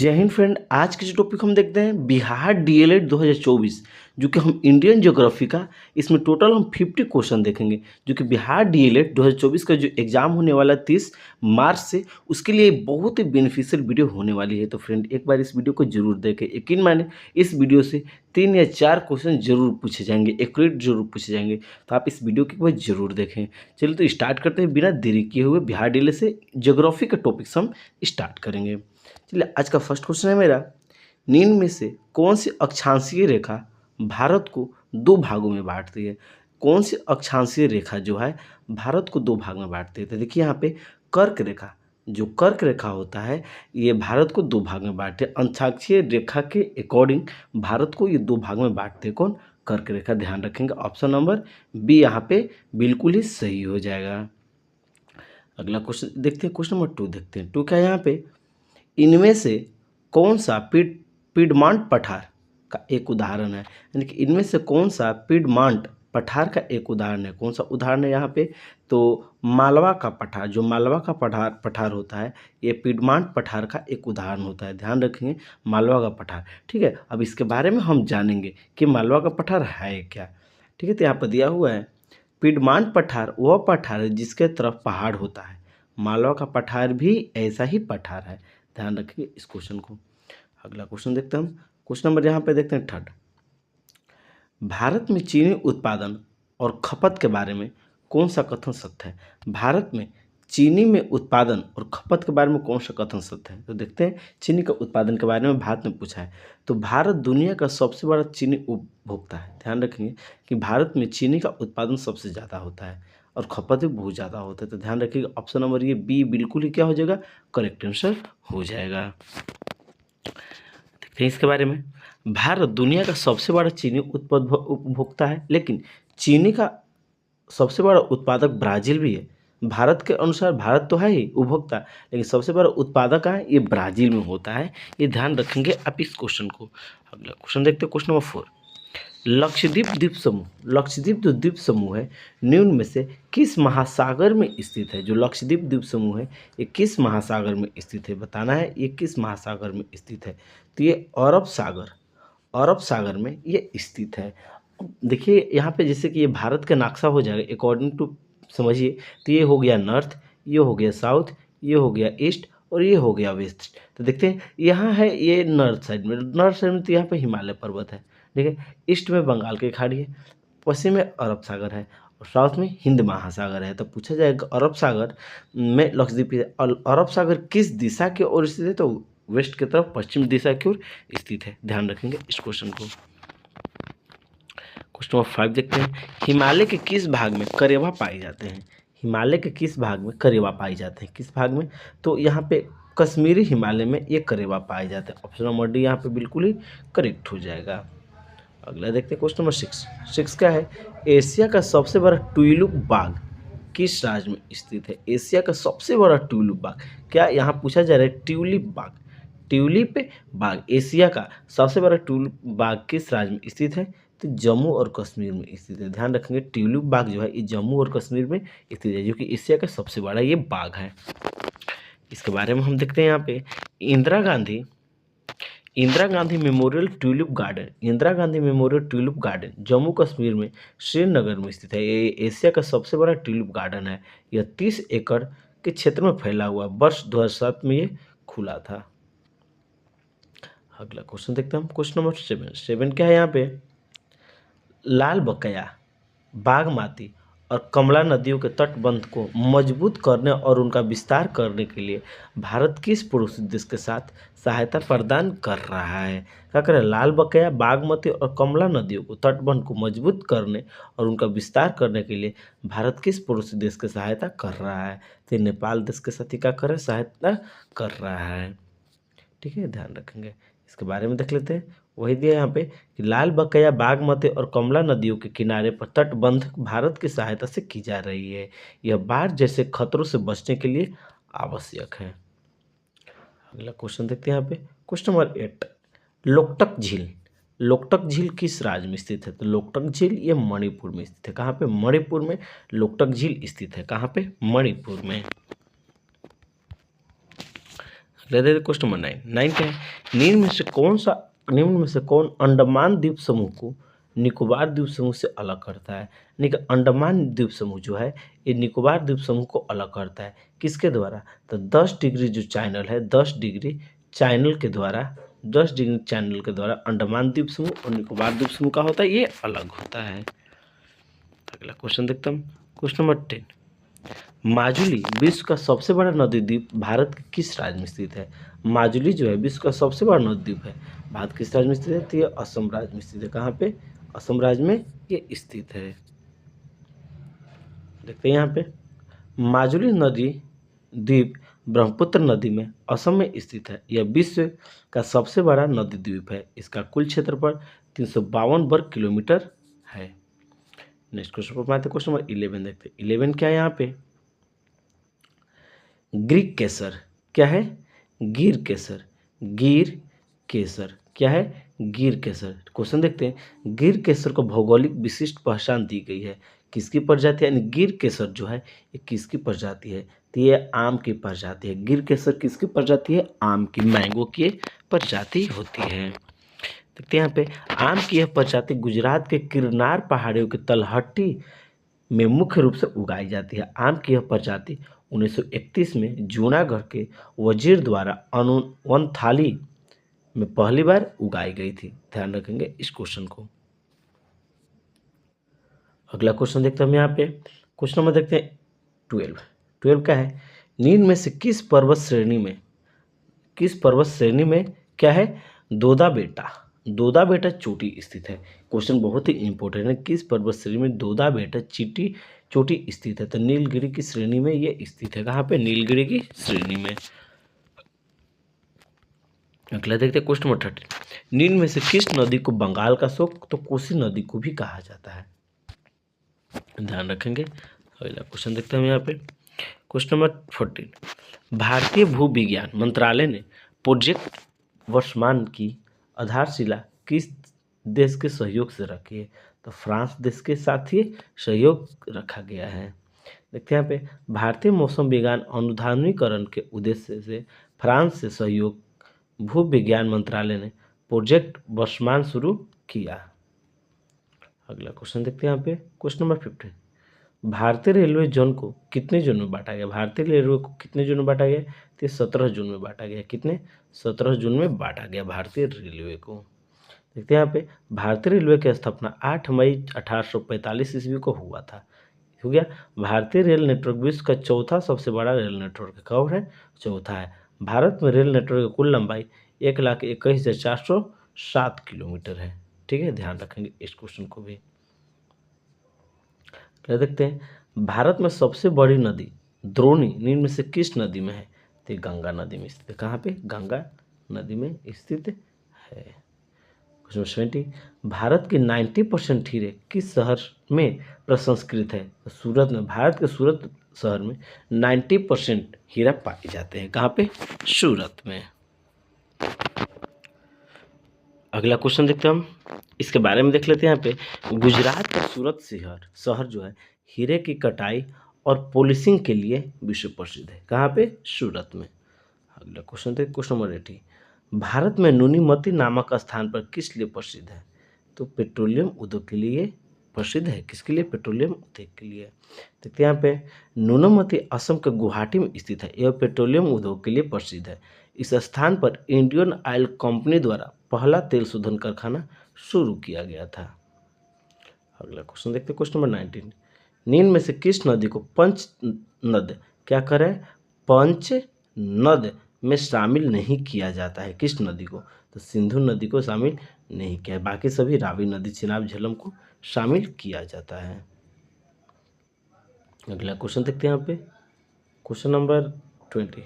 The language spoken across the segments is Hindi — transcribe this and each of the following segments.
जय हिंद फ्रेंड। आज के जो टॉपिक हम देखते हैं बिहार डीएलएड 2024 जो कि हम इंडियन ज्योग्राफी का इसमें टोटल हम 50 क्वेश्चन देखेंगे जो कि बिहार डीएलएड 2024 का जो एग्जाम होने वाला है 30 मार्च से, उसके लिए बहुत ही बेनिफिशियल वीडियो होने वाली है। तो फ्रेंड एक बार इस वीडियो को जरूर देखें। यकीन माने इस वीडियो से 3 या 4 क्वेश्चन जरूर पूछे जाएंगे, एक्यूरेट जरूर पूछे जाएंगे। तो आप इस वीडियो को एक बार जरूर देखें। चलिए तो स्टार्ट करते हैं बिना देरी किए हुए। बिहार डीएलएड से ज्योग्राफी का टॉपिक्स हम स्टार्ट करेंगे। चलिए आज का फर्स्ट क्वेश्चन है मेरा, निम्न में से कौन सी अक्षांशीय रेखा भारत को दो भागों में बांटती है? कौन सी अक्षांशीय रेखा जो है भारत को दो भाग में बांटती है? तो देखिए यहाँ पे कर्क रेखा, जो कर्क रेखा होता है ये भारत को दो भाग में बांटते हैं। अक्षांशीय रेखा के अकॉर्डिंग भारत को ये दो भाग में बांटते हैं। कौन? कर्क रेखा। ध्यान रखेंगे ऑप्शन नंबर बी यहाँ पे बिल्कुल ही सही हो जाएगा। अगला क्वेश्चन देखते हैं, क्वेश्चन नंबर 2 देखते हैं। 2 क्या है यहाँ पे, इनमें से कौन सा पिडमांट पठार का एक उदाहरण है? यानी कि इनमें से कौन सा पिडमांट पठार का एक उदाहरण है? कौन सा उदाहरण है यहाँ पे? तो मालवा का पठार, जो मालवा का पठार होता है ये पिडमांट पठार का एक उदाहरण होता है। ध्यान रखेंगे मालवा का पठार। ठीक है, अब इसके बारे में हम जानेंगे कि मालवा का पठार है क्या। ठीक है, तो यहाँ पर दिया हुआ है पिडमांट पठार वह पठार है जिसके तरफ पहाड़ होता है। मालवा का पठार भी ऐसा ही पठार है। ध्यान रखिए इस क्वेश्चन को। अगला क्वेश्चन देखते हैं हम। क्वेश्चन नंबर यहाँ पे देखते हैं 3rd। भारत में चीनी उत्पादन और खपत के बारे में कौन सा कथन सत्य है? भारत में चीनी में उत्पादन और खपत के बारे में कौन सा कथन सत्य है? तो देखते हैं चीनी का उत्पादन के बारे में भारत में पूछा है। तो भारत दुनिया का सबसे बड़ा चीनी उपभोक्ता है। ध्यान रखेंगे कि भारत में चीनी का उत्पादन सबसे ज़्यादा होता है और खपत भी बहुत ज़्यादा होता है। तो ध्यान रखिएगा ऑप्शन नंबर ये बी बिल्कुल ही क्या हो जाएगा, करेक्ट आंसर हो जाएगा। देखते हैं इसके बारे में। भारत दुनिया का सबसे बड़ा चीनी उपभोक्ता है, लेकिन चीनी का सबसे बड़ा उत्पादक ब्राज़ील भी है। भारत के अनुसार भारत तो है ही उपभोक्ता, लेकिन सबसे बड़ा उत्पादक है ये ब्राज़ील में होता है। ये ध्यान रखेंगे आप इस क्वेश्चन को। अगला क्वेश्चन देखते हैं, क्वेश्चन नंबर 4। लक्षद्वीप द्वीप समूह, लक्षद्वीप जो द्वीप समूह है निम्न में से किस महासागर में स्थित है? जो लक्षद्वीप द्वीप समूह है ये किस महासागर में स्थित है? बताना है ये किस महासागर में स्थित है। तो ये अरब सागर, अरब सागर में ये स्थित है। देखिए यहाँ पे जैसे कि ये भारत का नक्शा हो जाएगा अकॉर्डिंग टू, समझिए। तो ये हो गया नॉर्थ, ये हो गया साउथ, ये हो गया ईस्ट और ये हो गया वेस्ट। तो देखते हैं यहाँ है ये नॉर्थ साइड में, नॉर्थ साइड में तो यहाँ पे हिमालय पर्वत है। ठीक है, ईस्ट में बंगाल की खाड़ी है, पश्चिम में अरब सागर है और साउथ में हिंद महासागर है। तो पूछा जाएगा अरब सागर में लक्षद्वीप है। और अरब सागर किस दिशा की ओर स्थित है? तो वेस्ट की तरफ, पश्चिम दिशा की ओर स्थित है। ध्यान रखेंगे इस क्वेश्चन को। क्वेश्चन नंबर 5 देखते हैं। हिमालय के किस भाग में करेवा पाए जाते हैं? हिमालय के किस भाग में करेवा पाए जाते हैं? किस भाग में? तो यहाँ पे कश्मीरी हिमालय में ये करेवा पाए जाते हैं। ऑप्शन नंबर डी यहाँ पे बिल्कुल ही करेक्ट हो जाएगा। अगला देखते हैं क्वेश्चन नंबर 6। 6 क्या है, एशिया का सबसे बड़ा ट्यूलिप बाग किस राज्य में स्थित है? एशिया का सबसे बड़ा ट्यूलिप बाग, क्या यहाँ पूछा जा रहा है ट्यूलिप बाग, ट्यूलिप बाग एशिया का सबसे बड़ा ट्यूलिप बाग किस राज्य में स्थित है? तो जम्मू और कश्मीर में स्थित है। ध्यान रखेंगे ट्यूलिप बाग जो है ये जम्मू और कश्मीर में स्थित है, जो कि एशिया का सबसे बड़ा ये बाग है। इसके बारे में हम देखते हैं यहाँ पे Indira Gandhi memorial tulip garden, Indira Gandhi memorial tulip garden Jammu Kashmir में श्रीनगर में स्थित है। ये एशिया का सबसे बड़ा ट्यूलिप गार्डन है। यह 30 एकड़ के क्षेत्र में फैला हुआ, वर्ष 2007 में ये खुला था। अगला क्वेश्चन देखते हैं हम, क्वेश्चन नंबर 7। 7 क्या है यहाँ पे, लाल बकया, बागमती और कमला नदियों के तटबंध को मजबूत करने और उनका विस्तार करने के लिए भारत किस पड़ोसी देश के साथ सहायता प्रदान कर रहा है? क्या कर रहा है? लाल बकया, बागमती और कमला नदियों को तटबंध को मजबूत करने और उनका विस्तार करने के लिए भारत किस पड़ोसी देश की सहायता कर रहा है? तो नेपाल देश के साथ ही क्या कर रहा है? सहायता कर रहा है। ठीक है, ध्यान रखेंगे। इसके बारे में देख लेते हैं। वही दिया यहाँ पे कि लाल बकया, बागमती और कमला नदियों के किनारे पर तटबंध भारत की सहायता से की जा रही है। यह बाढ़ जैसे खतरों से बचने के लिए आवश्यक है। अगला क्वेश्चन देखते हैं यहाँ पे, क्वेश्चन नंबर 8। लोकटक झील, लोकटक झील किस राज्य में स्थित है? तो लोकटक झील ये मणिपुर में स्थित है। कहाँ पे? मणिपुर में लोकटक झील स्थित है। कहाँ पे? मणिपुर में। ले दे क्वेश्चन नंबर 9 क्या है, निम्न में से कौन अंडमान द्वीप समूह को निकोबार द्वीप समूह से अलग करता है। यानी कि अंडमान द्वीप समूह जो है ये निकोबार द्वीप समूह को अलग करता है किसके द्वारा, तो 10 डिग्री जो चैनल है 10 डिग्री चैनल के द्वारा, 10 डिग्री चैनल के द्वारा अंडमान द्वीप समूह और निकोबार द्वीप समूह का होता है ये अलग होता है। अगला क्वेश्चन देखता हूँ क्वेश्चन नंबर 10, माजुली विश्व का सबसे बड़ा नदी द्वीप भारत के किस राज्य में स्थित है। माजुली जो है विश्व का सबसे बड़ा नदी द्वीप है, भारत किस राज्य में स्थित है, तो ये असम राज्य में स्थित है। कहाँ पे, असम राज्य में ये स्थित है। देखते हैं यहाँ पे, माजुली नदी द्वीप ब्रह्मपुत्र नदी में असम में स्थित है। यह विश्व का सबसे बड़ा नदी द्वीप है। इसका कुल क्षेत्रफल 352 वर्ग किलोमीटर है। नेक्स्ट क्वेश्चन पर आते हैं, क्वेश्चन नंबर 11 देखते हैं। 11 क्या है यहाँ पे, ग्रीक केसर क्या है, गिर केसर, गिर केसर क्या है, गिर केसर। क्वेश्चन देखते हैं, गिर केसर को भौगोलिक विशिष्ट पहचान दी गई है किसकी प्रजाति है, यानी गिर केसर जो है ये किसकी प्रजाति है, तो ये आम की प्रजाति है। गिर केसर किसकी प्रजाति है, आम की, मैंगो की प्रजाति होती है। देखते हैं यहाँ पे, आम की यह प्रजाति गुजरात के किरनार पहाड़ियों की तलहटी में मुख्य रूप से उगाई जाती है। आम की यह प्रजाति 1931 में जूनागढ़ के वजीर द्वारा वनथाली में पहली बार उगाई गई थी। ध्यान रखेंगे इस क्वेश्चन को। अगला क्वेश्चन देखते हैं हम यहाँ पे, क्वेश्चन नंबर देखते हैं 12 क्या है, निम्न में से किस पर्वत श्रेणी में क्या है, दोदा बेटा चोटी स्थित है। क्वेश्चन बहुत ही इंपॉर्टेंट है, किस पर्वत श्रेणी में दोदा बेटा चोटी स्थित है, तो नीलगिरी की श्रेणी में ये स्थित है। कहाँ पे, नीलगिरी की श्रेणी में। अगला देखते हैं क्वेश्चन नंबर 13, निम्न में से किस नदी को बंगाल का शोक तो कोसी नदी को भी कहा जाता है। ध्यान रखेंगे। अगला क्वेश्चन देखते हैं हम यहाँ पे, क्वेश्चन नंबर 14, भारतीय भू विज्ञान मंत्रालय ने प्रोजेक्ट वर्षमान की आधारशिला किस देश के सहयोग से रखी है, तो फ्रांस देश के साथ ही सहयोग रखा गया है। देखते हैं यहाँ पे, भारतीय मौसम विज्ञान अनुधानीकरण के उद्देश्य से फ्रांस से सहयोग भू विज्ञान मंत्रालय ने प्रोजेक्ट वर्षमान शुरू किया। अगला क्वेश्चन देखते हैं यहाँ पे, क्वेश्चन नंबर 15, भारतीय रेलवे जोन को कितने जोन में बांटा गया, भारतीय रेलवे को कितने जोन में बांटा गया, तो 17 जोन में बांटा गया। कितने, 17 जोन में बांटा गया भारतीय रेलवे को। देखते हैं यहाँ पे, भारतीय रेलवे की स्थापना 8 मई 1845 ईस्वी को हुआ था। हो गया। भारतीय रेल नेटवर्क विश्व का चौथा सबसे बड़ा रेल नेटवर्क है। कब है, चौथा है। भारत में रेल नेटवर्क की कुल लंबाई 1,21,407 किलोमीटर है। ठीक है, ध्यान रखेंगे इस क्वेश्चन को भी। क्या देखते हैं, भारत में सबसे बड़ी नदी द्रोणी निम्न में से किस नदी में है, तो गंगा नदी में स्थित है। कहाँ पे, गंगा नदी में स्थित है। क्वेश्चन 20, भारत के 90% हीरे किस शहर में प्रसंस्कृत है, तो सूरत में। भारत के सूरत शहर में 90% हीरा पाए जाते हैं। कहाँ पे, सूरत में। अगला क्वेश्चन देखते हैं हम, इसके बारे में देख लेते हैं। यहाँ पे, गुजरात का सूरत शहर जो है हीरे की कटाई और पॉलिशिंग के लिए विश्व प्रसिद्ध है। कहाँ पे, सूरत में। अगला क्वेश्चन देखते हैं, क्वेश्चन नंबर 18, भारत में नूनीमती नामक स्थान पर किस लिए प्रसिद्ध है, तो पेट्रोलियम उद्योग के लिए प्रसिद्ध है। किसके लिए, पेट्रोलियम उद्योग के लिए। देखते हैं यहाँ पे, नूनीमती असम के गुवाहाटी में स्थित है। यह पेट्रोलियम उद्योग के लिए प्रसिद्ध है। इस स्थान पर इंडियन ऑयल कंपनी द्वारा पहला तेल शोधन कारखाना शुरू किया गया था। अगला क्वेश्चन देखते हैं, क्वेश्चन नंबर 19, निम्न में से किस नदी को पंचनद क्या करें, पंचनद में शामिल नहीं किया जाता है। किस नदी को, तो सिंधु नदी को शामिल नहीं किया, बाकी सभी रावी नदी, चिनाब, झेलम को शामिल किया जाता है। अगला क्वेश्चन देखते हैं यहाँ पे, क्वेश्चन नंबर 20,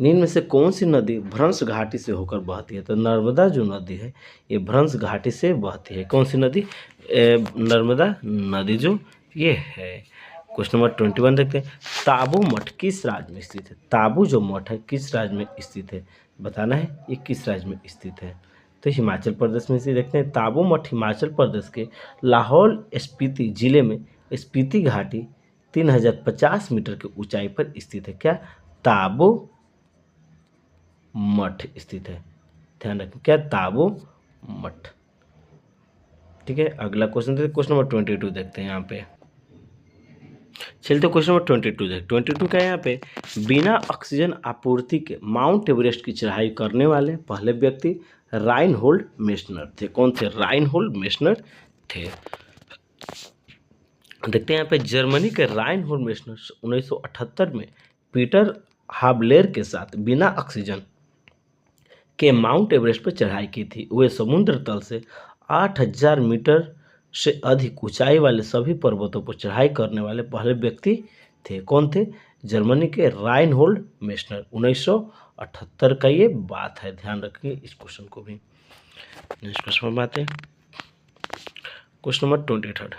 निम्न में से कौन सी नदी भ्रंश घाटी से होकर बहती है, तो नर्मदा जो नदी है ये भ्रंश घाटी से बहती है। कौन सी नदी, नर्मदा नदी जो ये है। क्वेश्चन नंबर 21 देखते हैं, ताबू मठ किस राज्य में स्थित है। ताबू जो मठ है किस राज्य में स्थित है, बताना है ये किस राज्य में स्थित है, तो हिमाचल प्रदेश में से। देखते हैं, ताबू मठ हिमाचल प्रदेश के लाहौल स्पीति जिले में स्पीति घाटी 3050 मीटर की ऊंचाई पर स्थित है। क्या, ताबू मठ स्थित है। ध्यान रखें, क्या? ताबो मठ। ठीक है, अगला क्वेश्चन देखते, क्वेश्चन नंबर 22 देखते हैं यहाँ पे। चलिए तो क्वेश्चन नंबर 22 देख 22 का है यहाँ पे, बिना ऑक्सीजन आपूर्ति के माउंट एवरेस्ट की चढ़ाई करने वाले पहले व्यक्ति राइनहोल्ड मेस्नर थे। कौन थे? राइनहोल्ड मेस्नर थे। देखते हैं यहाँ पे, जर्मनी के राइनहोल्ड मेस्नर 1978 में पीटर हाबलेर के साथ बिना ऑक्सीजन के माउंट एवरेस्ट पर चढ़ाई की थी। वे समुद्र तल से 8000 मीटर से अधिक ऊंचाई वाले सभी पर्वतों पर चढ़ाई करने वाले पहले व्यक्ति थे। कौन थे? जर्मनी के राइनहोल्ड मेस्नर। 1978 का ये बात है, ध्यान रखिए इस क्वेश्चन को भी। नेक्स्ट क्वेश्चन में बात है, क्वेश्चन नंबर 23,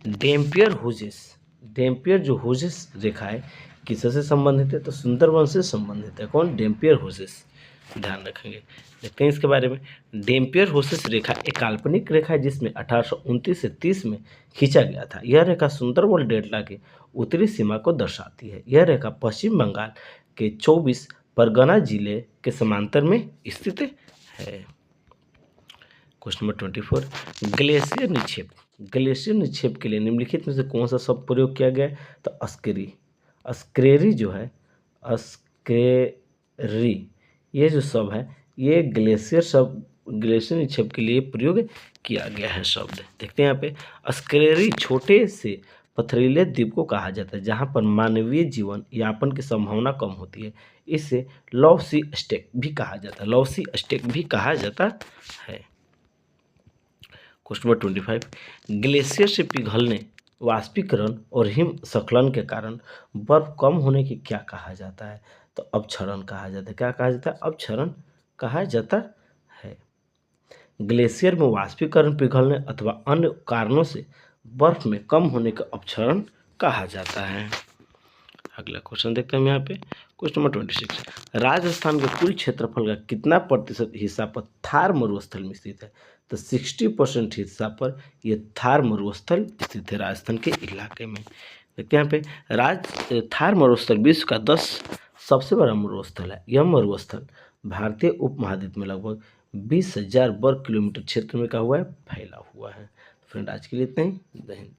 डेम्पियर हुजेस। डेम्पियर जो हुजेस रेखा है किससे संबंधित है? तो सुंदरवन से संबंधित है। कौन? डेम्पियर हुजेस। ध्यान रखेंगे, देखते हैं इसके बारे में। डेम्पियर हुजेस रेखा एक काल्पनिक रेखा है जिसमें 1829 से 30 में खींचा गया था। यह रेखा सुंदरबन डेल्टा के उत्तरी सीमा को दर्शाती है। यह रेखा पश्चिम बंगाल के 24 परगना जिले के समांतर में स्थित है। क्वेश्चन नंबर 24, ग्लेशियर निक्षेप। ग्लेशियर निक्षेप के लिए निम्नलिखित में से कौन सा शब्द प्रयोग किया गया है? तो अस्केरी। अस्क्रेरी जो है, अस्क्रेरी ये जो शब्द है ये ग्लेशियर शब्द, ग्लेशियर निक्षेप के लिए प्रयोग किया गया है शब्द। देखते हैं यहाँ पे, अस्क्रेरी छोटे से पथरीले द्वीप को कहा जाता है जहाँ पर मानवीय जीवन यापन की संभावना कम होती है। इसे लव सी स्टेक भी कहा जाता है। लव सी स्टेक भी कहा जाता है। क्वेश्चन नंबर 25, ग्लेशियर से पिघलने, वाष्पीकरण और हिम स्खलन के कारण बर्फ कम होने की क्या कहा जाता है? तो अपक्षरण कहा जाता है। क्या कहा जाता है? अपक्षरण कहा जाता है। ग्लेशियर में वाष्पीकरण, पिघलने अथवा अन्य कारणों से बर्फ में कम होने का अपक्षरण कहा जाता है। अगला क्वेश्चन देखते हैं हम यहाँ पे, क्वेश्चन नंबर 26, राजस्थान के कुल क्षेत्रफल का कितना प्रतिशत हिस्सा पर थार मरुस्थल में स्थित है? तो 60% हिस्सा पर यह थार मरुस्थल स्थित है राजस्थान के इलाके में। देखते हैं यहाँ पे, थार मरुस्थल विश्व का 10 सबसे बड़ा मरुस्थल है। यह मरुस्थल भारतीय उपमहाद्वीप में लगभग 20,000 वर्ग किलोमीटर क्षेत्र में का हुआ है, फैला हुआ है। फ्रेंड आज के लिए इतना ही। जय हिंद।